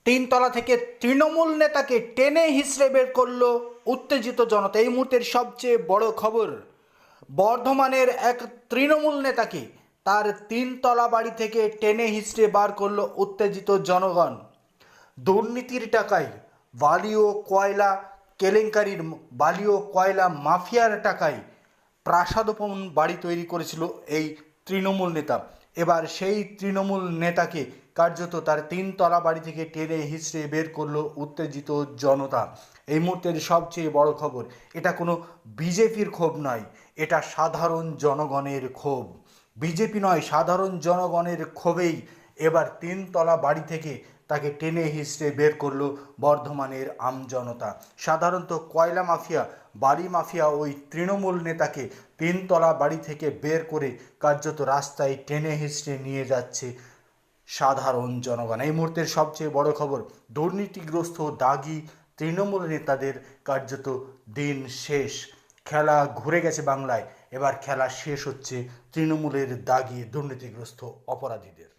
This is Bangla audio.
তিনতলা থেকে তৃণমূল নেতাকে টেনে হিঁচড়ে বের করলো উত্তেজিত জনতা। এই মুহূর্তের সবচেয়ে বড় খবর, বর্ধমানের এক তৃণমূল নেতাকে তার তিনতলা বাড়ি থেকে টেনে হিঁচড়ে বার করলো উত্তেজিত জনগণ। দুর্নীতির টাকায় বালি ও কয়লা কেলেঙ্কারির, বালি ও কয়লা মাফিয়ার টাকায় প্রাসাদোপম বাড়ি তৈরি করেছিল এই তৃণমূল নেতা। এবার সেই তৃণমূল নেতাকে কার্যত তার তিনতলা বাড়ি থেকে টেনে হিঁচড়ে বের করলো উত্তেজিত জনতা। এই মুহূর্তের সবচেয়ে বড় খবর, এটা কোনো বিজেপির ক্ষোভ নয়, এটা সাধারণ জনগণের ক্ষোভ। বিজেপি নয়, সাধারণ জনগণের ক্ষোভেই এবার তিনতলা বাড়ি থেকে তাকে টেনে হিঁচড়ে বের করলো বর্ধমানের আমজনতা। সাধারণত কয়লা মাফিয়া, বালি মাফিয়া ওই তৃণমূল নেতাকে তিনতলা বাড়ি থেকে বের করে কার্যত রাস্তায় টেনে হিঁচড়ে নিয়ে যাচ্ছে সাধারণ জনগণ। এই মুহূর্তের সবচেয়ে বড় খবর, দুর্নীতিগ্রস্ত দাগি তৃণমূল নেতাদের কার্যত দিন শেষ। খেলা ঘুরে গেছে বাংলায়, এবার খেলা শেষ হচ্ছে তৃণমূলের দাগি দুর্নীতিগ্রস্ত অপরাধীদের।